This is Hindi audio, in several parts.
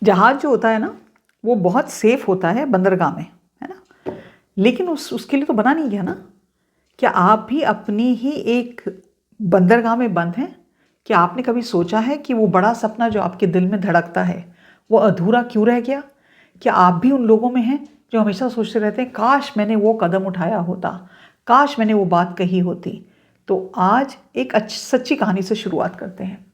जहाज़ जो होता है ना, वो बहुत सेफ होता है बंदरगाह में, है ना। लेकिन उसके लिए तो बना नहीं गया ना। क्या आप भी अपनी ही एक बंदरगाह में बंद हैं? क्या आपने कभी सोचा है कि वो बड़ा सपना जो आपके दिल में धड़कता है वो अधूरा क्यों रह गया? क्या आप भी उन लोगों में हैं जो हमेशा सोचते रहते हैं काश मैंने वो कदम उठाया होता, काश मैंने वो बात कही होती? तो आज एक सच्ची कहानी से शुरुआत करते हैं।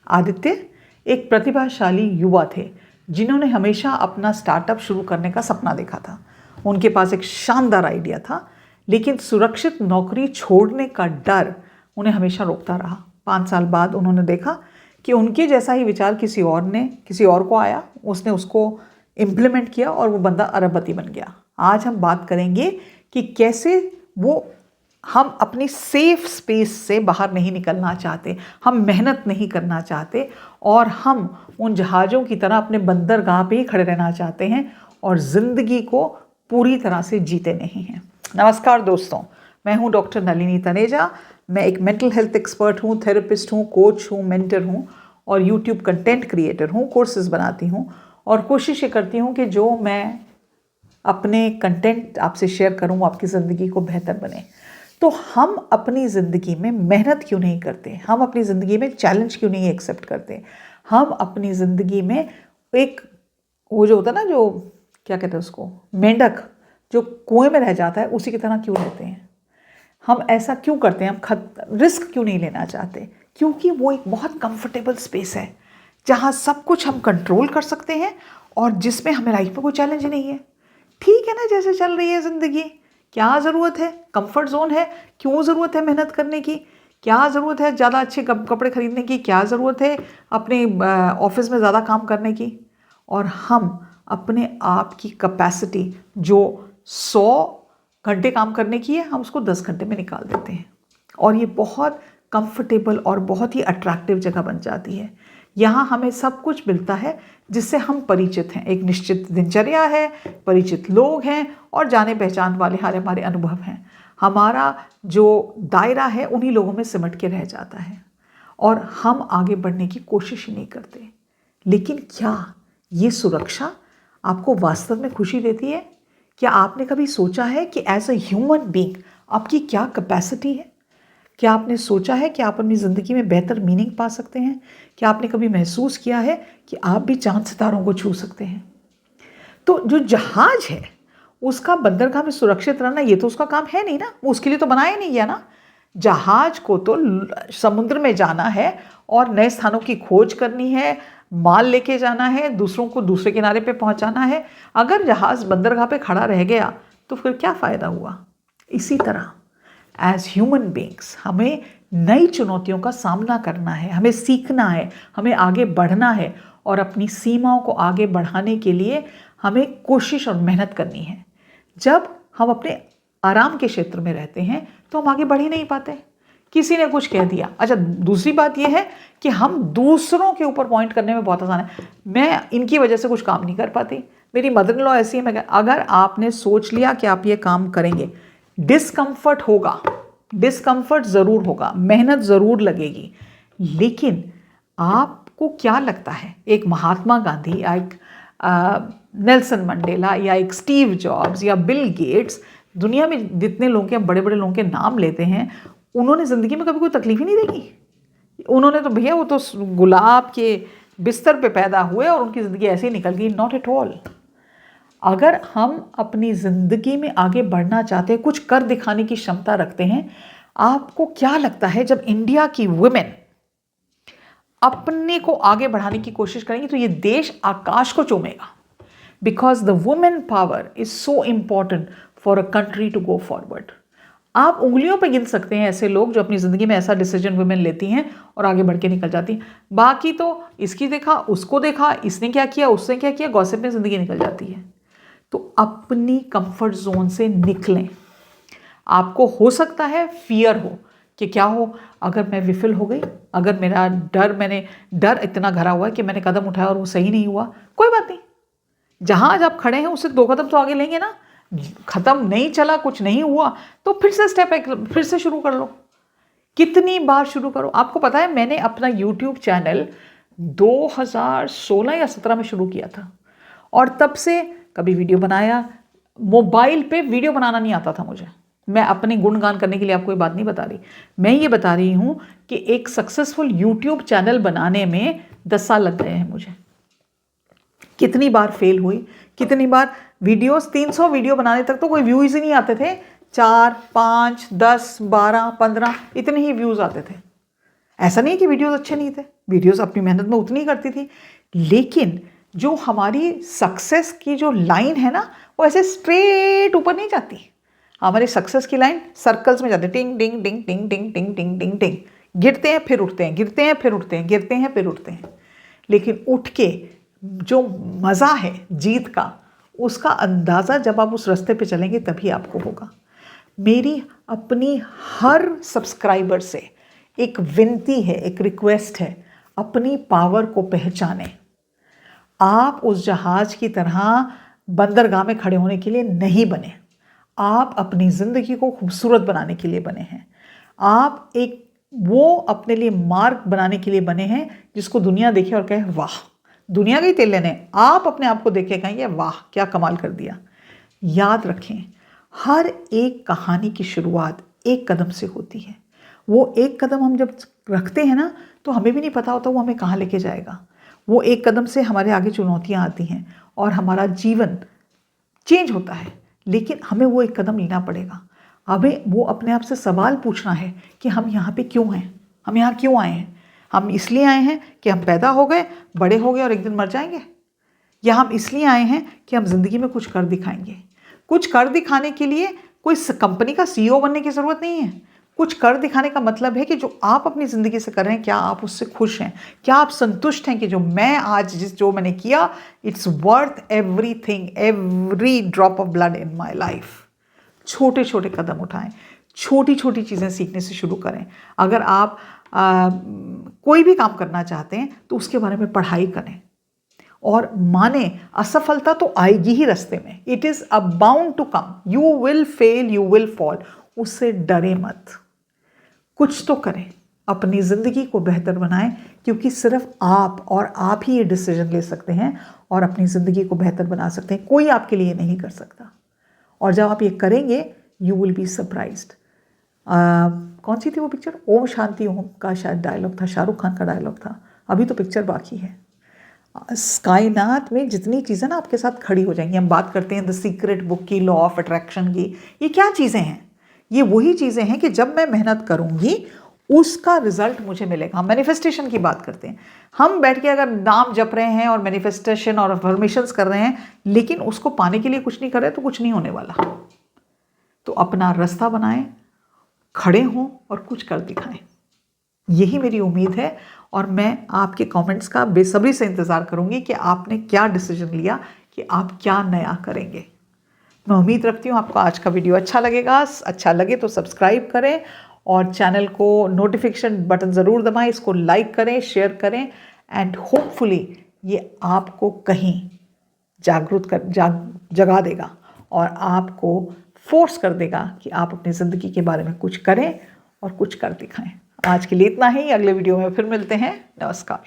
आदित्य एक प्रतिभाशाली युवा थे जिन्होंने हमेशा अपना स्टार्टअप शुरू करने का सपना देखा था। उनके पास एक शानदार आइडिया था, लेकिन सुरक्षित नौकरी छोड़ने का डर उन्हें हमेशा रोकता रहा। 5 साल बाद उन्होंने देखा कि उनके जैसा ही विचार किसी और को आया, उसने उसको इम्प्लीमेंट किया और वो बंदा अरबपति बन गया। आज हम बात करेंगे कि कैसे हम अपनी सेफ स्पेस से बाहर नहीं निकलना चाहते, हम मेहनत नहीं करना चाहते और हम उन जहाज़ों की तरह अपने बंदरगाह पे ही खड़े रहना चाहते हैं और ज़िंदगी को पूरी तरह से जीते नहीं हैं। नमस्कार दोस्तों, मैं हूं डॉक्टर नलिनी तनेजा। मैं एक मेंटल हेल्थ एक्सपर्ट हूं, थेरेपिस्ट हूं, कोच हूं, मेंटर हूं और यूट्यूब कंटेंट क्रिएटर हूं। कोर्सेज बनाती हूं और कोशिश ये करती हूं कि जो मैं अपने कंटेंट आपसे शेयर करूं वो आपकी ज़िंदगी को बेहतर बने। तो हम अपनी ज़िंदगी में मेहनत क्यों नहीं करते? हम अपनी ज़िंदगी में चैलेंज क्यों नहीं एक्सेप्ट करते? हम अपनी ज़िंदगी में एक वो जो होता है ना, जो क्या कहते हैं उसको, मेंढक जो कुएं में रह जाता है, उसी की तरह क्यों रहते हैं? हम ऐसा क्यों करते हैं? हम रिस्क क्यों नहीं लेना चाहते? क्योंकि वो एक बहुत कंफर्टेबल स्पेस है जहाँ सब कुछ हम कंट्रोल कर सकते हैं और जिसमें हमें लाइफ में कोई चैलेंज नहीं है। ठीक है ना, जैसे चल रही है ज़िंदगी, क्या ज़रूरत है? कंफर्ट जोन है, क्यों ज़रूरत है मेहनत करने की? क्या ज़रूरत है ज़्यादा अच्छे कपड़े खरीदने की? क्या ज़रूरत है अपने ऑफिस में ज़्यादा काम करने की? और हम अपने आप की कैपेसिटी जो 100 घंटे काम करने की है, हम उसको 10 घंटे में निकाल देते हैं और ये बहुत कंफर्टेबल और बहुत ही अट्रैक्टिव जगह बन जाती है। यहाँ हमें सब कुछ मिलता है जिससे हम परिचित हैं, एक निश्चित दिनचर्या है, परिचित लोग हैं और जाने पहचान वाले हमारे अनुभव हैं। हमारा जो दायरा है उन्हीं लोगों में सिमट के रह जाता है और हम आगे बढ़ने की कोशिश ही नहीं करते। लेकिन क्या ये सुरक्षा आपको वास्तव में खुशी देती है? क्या आपने कभी सोचा है कि एज अ ह्यूमन बीइंग आपकी क्या कैपेसिटी है? क्या आपने सोचा है कि आप अपनी ज़िंदगी में बेहतर मीनिंग पा सकते हैं? क्या आपने कभी महसूस किया है कि आप भी चांद सितारों को छू सकते हैं? तो जो जहाज है उसका बंदरगाह में सुरक्षित रहना, ये तो उसका काम है नहीं ना, वो उसके लिए तो बनाया नहीं गया ना। जहाज को तो समुद्र में जाना है और नए स्थानों की खोज करनी है, माल लेके जाना है, दूसरों को दूसरे किनारे पे पहुंचाना है। अगर जहाज बंदरगाह पे खड़ा रह गया तो फिर क्या फ़ायदा हुआ? इसी तरह एज ह्यूमन बींग्स हमें नई चुनौतियों का सामना करना है, हमें सीखना है, हमें आगे बढ़ना है और अपनी सीमाओं को आगे बढ़ाने के लिए हमें कोशिश और मेहनत करनी है। जब हम अपने आराम के क्षेत्र में रहते हैं तो हम आगे बढ़ ही नहीं पाते। किसी ने कुछ कह दिया, अच्छा, दूसरी बात यह है कि हम दूसरों के ऊपर पॉइंट करने में बहुत आसान है। मैं इनकी वजह से कुछ काम नहीं कर पाती, मेरी मदर इन लॉ ऐसी है। अगर आपने सोच लिया कि आप ये काम करेंगे, डिस्कम्फर्ट होगा, डिस्कम्फर्ट ज़रूर होगा, मेहनत ज़रूर लगेगी, लेकिन आपको क्या लगता है एक महात्मा गांधी या एक नेल्सन मंडेला या एक स्टीव जॉब्स या बिल गेट्स, दुनिया में जितने लोग के बड़े बड़े लोगों के नाम लेते हैं, उन्होंने ज़िंदगी में कभी कोई तकलीफ ही नहीं देखी? उन्होंने तो भैया, वो तो गुलाब के बिस्तर पे पैदा हुए और उनकी ज़िंदगी ऐसे ही निकल गई। Not at all. अगर हम अपनी ज़िंदगी में आगे बढ़ना चाहते हैं, कुछ कर दिखाने की क्षमता रखते हैं, आपको क्या लगता है जब इंडिया की वुमेन अपने को आगे बढ़ाने की कोशिश करेंगी तो ये देश आकाश को चूमेगा? Because the women power is so important for a country to go forward. आप उंगलियों पे गिन सकते हैं ऐसे लोग जो अपनी ज़िंदगी में ऐसा डिसीजन वुमेन लेती हैं और आगे बढ़ के निकल जाती हैं। बाकी तो इसकी देखा, उसको देखा, इसने क्या किया, उसने क्या किया, गॉसिप में ज़िंदगी निकल जाती है। तो अपनी कंफर्ट जोन से निकलें। आपको हो सकता है फियर हो कि क्या हो अगर मैं विफल हो गई, अगर मेरा मैंने डर इतना भरा हुआ है कि मैंने कदम उठाया और वो सही नहीं हुआ। कोई बात नहीं, जहां आज आप खड़े हैं उससे 2 कदम तो आगे लेंगे ना। खत्म नहीं चला, कुछ नहीं हुआ तो फिर से फिर से शुरू कर लो। कितनी बार शुरू करो? आपको पता है, मैंने अपना यूट्यूब चैनल 2016 या 17 में शुरू किया था, और तब से कभी वीडियो बनाया। मोबाइल पे वीडियो बनाना नहीं आता था मुझे। मैं अपने गुणगान करने के लिए आपको ये बात नहीं बता रही, मैं ये बता रही हूँ कि एक सक्सेसफुल यूट्यूब चैनल बनाने में 10 साल लग गए हैं मुझे। कितनी बार फेल हुई, कितनी बार वीडियोस, 300 वीडियो बनाने तक तो कोई व्यूज़ ही नहीं आते थे। 4, 5, 10, 12, 15 इतने ही व्यूज़ आते थे। ऐसा नहीं कि वीडियोस अच्छे नहीं थे, वीडियोस अपनी मेहनत में उतनी ही करती थी, लेकिन जो हमारी सक्सेस की जो लाइन है ना, वो ऐसे स्ट्रेट ऊपर नहीं जाती। हमारी सक्सेस की लाइन सर्कल्स में जाती है, टिंग टिंग टिंग टिंग टिंग टिंग टिंग टिंग टिंग, गिरते हैं फिर उठते हैं, गिरते हैं फिर उठते हैं, गिरते हैं फिर उठते हैं। लेकिन उठ के जो मज़ा है जीत का, उसका अंदाज़ा जब आप उस रास्ते पे चलेंगे तभी आपको होगा। मेरी अपनी हर सब्सक्राइबर से एक विनती है, एक रिक्वेस्ट है, अपनी पावर को पहचानें। आप उस जहाज की तरह बंदरगाह में खड़े होने के लिए नहीं बने, आप अपनी ज़िंदगी को खूबसूरत बनाने के लिए बने हैं। आप एक वो अपने लिए मार्ग बनाने के लिए बने हैं जिसको दुनिया देखे और कहे वाह, दुनिया के ही तेल लेने, आप अपने आप को देख के कहेंगे वाह क्या कमाल कर दिया। याद रखें, हर एक कहानी की शुरुआत एक कदम से होती है। वो एक कदम हम जब रखते हैं ना, तो हमें भी नहीं पता होता वो हमें कहाँ लेके जाएगा। वो एक कदम से हमारे आगे चुनौतियाँ आती हैं और हमारा जीवन चेंज होता है, लेकिन हमें वो एक कदम लेना पड़ेगा। हमें वो अपने आप से सवाल पूछना है कि हम यहाँ पे क्यों हैं, हम यहाँ क्यों आए हैं। हम इसलिए आए हैं कि हम पैदा हो गए, बड़े हो गए और एक दिन मर जाएंगे, या हम इसलिए आए हैं कि हम ज़िंदगी में कुछ कर दिखाएंगे। कुछ कर दिखाने के लिए कोई कंपनी का CEO बनने की ज़रूरत नहीं है। कुछ कर दिखाने का मतलब है कि जो आप अपनी ज़िंदगी से कर रहे हैं, क्या आप उससे खुश हैं, क्या आप संतुष्ट हैं कि जो मैं आज जो मैंने किया, it's worth everything, every drop of blood in my life. छोटे छोटे कदम उठाएं, छोटी छोटी चीज़ें सीखने से शुरू करें। अगर आप कोई भी काम करना चाहते हैं तो उसके बारे में पढ़ाई करें, और माने असफलता तो आएगी ही रास्ते में, it is a bound to come, you will fail, you will fall, उससे डरे मत। कुछ तो करें, अपनी ज़िंदगी को बेहतर बनाएं, क्योंकि सिर्फ आप और आप ही ये डिसीजन ले सकते हैं और अपनी ज़िंदगी को बेहतर बना सकते हैं। कोई आपके लिए नहीं कर सकता, और जब आप ये करेंगे यू विल बी सरप्राइज्ड। कौन सी थी वो पिक्चर, ओम शांति ओम का शायद डायलॉग था, शाहरुख खान का डायलॉग था। अभी तो पिक्चर बाकी है। कायनात में जितनी चीज़ें ना आपके साथ खड़ी हो जाएंगी। हम बात करते हैं द सीक्रेट बुक की, लॉ ऑफ अट्रैक्शन की। ये क्या चीज़ें हैं? ये वही चीज़ें हैं कि जब मैं मेहनत करूँगी उसका रिजल्ट मुझे मिलेगा। हम मैनिफेस्टेशन की बात करते हैं। हम बैठ के अगर नाम जप रहे हैं और मैनिफेस्टेशन और अफर्मेशंस कर रहे हैं, लेकिन उसको पाने के लिए कुछ नहीं कर रहे, तो कुछ नहीं होने वाला। तो अपना रास्ता बनाएं, खड़े हों और कुछ कर दिखाएं। यही मेरी उम्मीद है, और मैं आपके कमेंट्स का बेसब्री से इंतज़ार करूंगी कि आपने क्या डिसीजन लिया, कि आप क्या नया करेंगे। मैं उम्मीद रखती हूँ आपको आज का वीडियो अच्छा लगेगा। अच्छा लगे तो सब्सक्राइब करें और चैनल को नोटिफिकेशन बटन ज़रूर दबाएं, इसको लाइक करें, शेयर करें, एंड होपफुली ये आपको कहीं जगा देगा और आपको फोर्स कर देगा कि आप अपनी ज़िंदगी के बारे में कुछ करें और कुछ कर दिखाएं। आज के लिए इतना ही, अगले वीडियो में फिर मिलते हैं। नमस्कार।